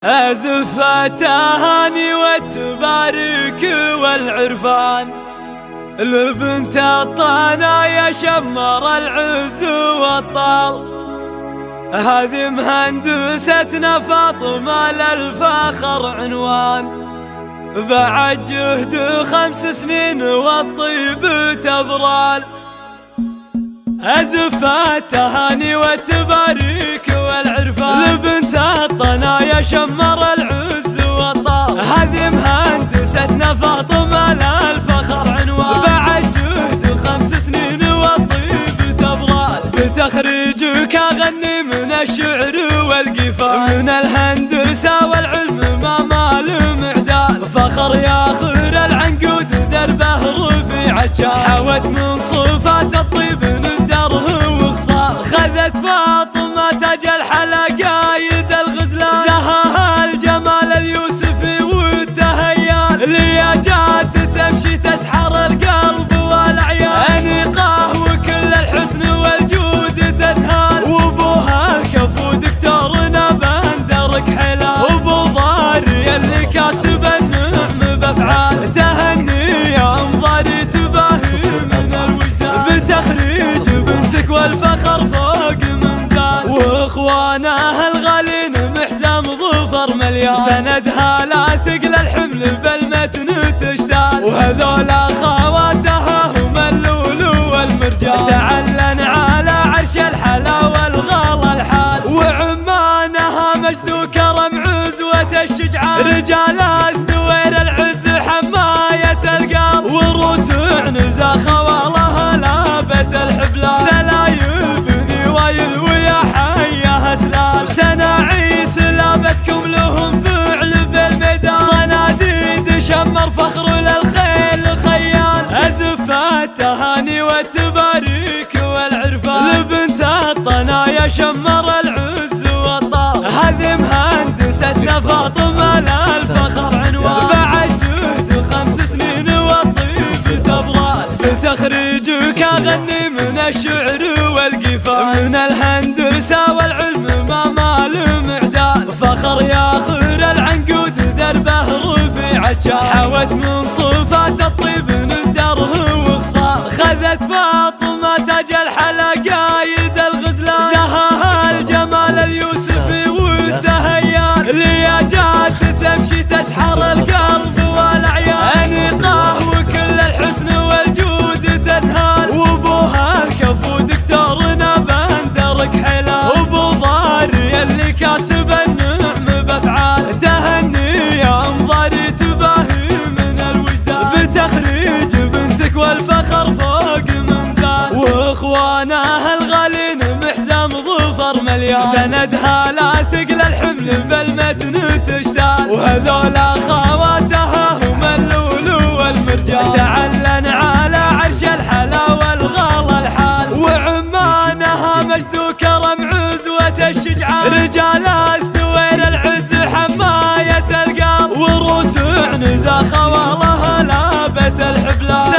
أزف التهاني والتبارك والعرفان لبنت الطنايا شمر العز والطال. هذه مهندستنا فاطمة للفخر عنوان، بعد جهد 5 سنين والطيب تبرال. أزف التهاني والتبارك والعرفان لبنت الطنايا شمر العز والطال. هذه مهندستنا فاطمة للفخر عنوان، بعد جهد 5 سنين والطيب تبرال. بتخريجك أغني من الشعر والقفال، من الهندسة والعلم ما مال معدال. فخر ياخر العنقود دربه رفيع الشان، حوت من صفات الطيب ندره وخصال. خذت فاطمة تاج الحلقايد الغزلان، زهاها الجمال اليوسفي والتهيال. لياجات تمشي تسحر القلب والعيال، أنيقاه وكل الحسن والجود تزهال. وابوها الكفو دكتورنا بندرك حلال، وابو ضاري اللي كاسب النعم بافعال. تهني يا انظاري تباهي من الوجدان، بتخريج بنتك والفخر فوق منزال. واخوانها الغالين محزام ظفر مليان، سندها لا ثقل الحمل بالمتن تشتال. وهذولا خواتها هم اللؤلؤ والمرجان، تعلن على عرش الحلا والغلا الحال. وعمانها مجد وكرم عزوة الشجعان، رجال الثوير العز حماية القلب. وروس عنزة خوالها لابت الحبلان، سلايل بني وايل ويا حيها سلال. سناعيس لابتكم لهم فعل بالميدان، صناديد شمر فخر للخيل خيال. أزف التهاني والتبارك والعرفان لبنت الطنايا شمر العز والطال. هذه مهندستنا فاطمة للفخر عنوان، بعد جهد 5 سنين والطيب تبرال. بتخريجك أغني من الشعر والقفال، من الهندسة والعلم ما مال معدال. فخر ياخر العنقود دربه رفيع الشان، حوت من صفات الطيب ندره وخصال. خذت فاطمة تاج الحلقايد الغزلان، زهاها الجمال اليوسفي والتهيال. لياجات تمشي تسحر القلب والعيال، أنيقاه وكل الحسن والجود تزهال. وابوها الكفو دكتورنا بندرك حلال، وابو ضاري اللي كاسب النعم بافعال. تهني يا انظاري تباهي من الوجدان، بتخريج بنتك والفخر فوق منزال. واخوانها الغالين محزام ظفر مليان، سندها لا ثقل الحمل بالمتن تشتال. وهذولا خواتها هم اللؤلؤ والمرجان، تعلن على عرش الحلا والغلا الحال. وعمانها مجد وكرم عزوة الشجعان، رجال الثوير العز حماية القلب. وروس عنزة خوالها لابت الحبلان،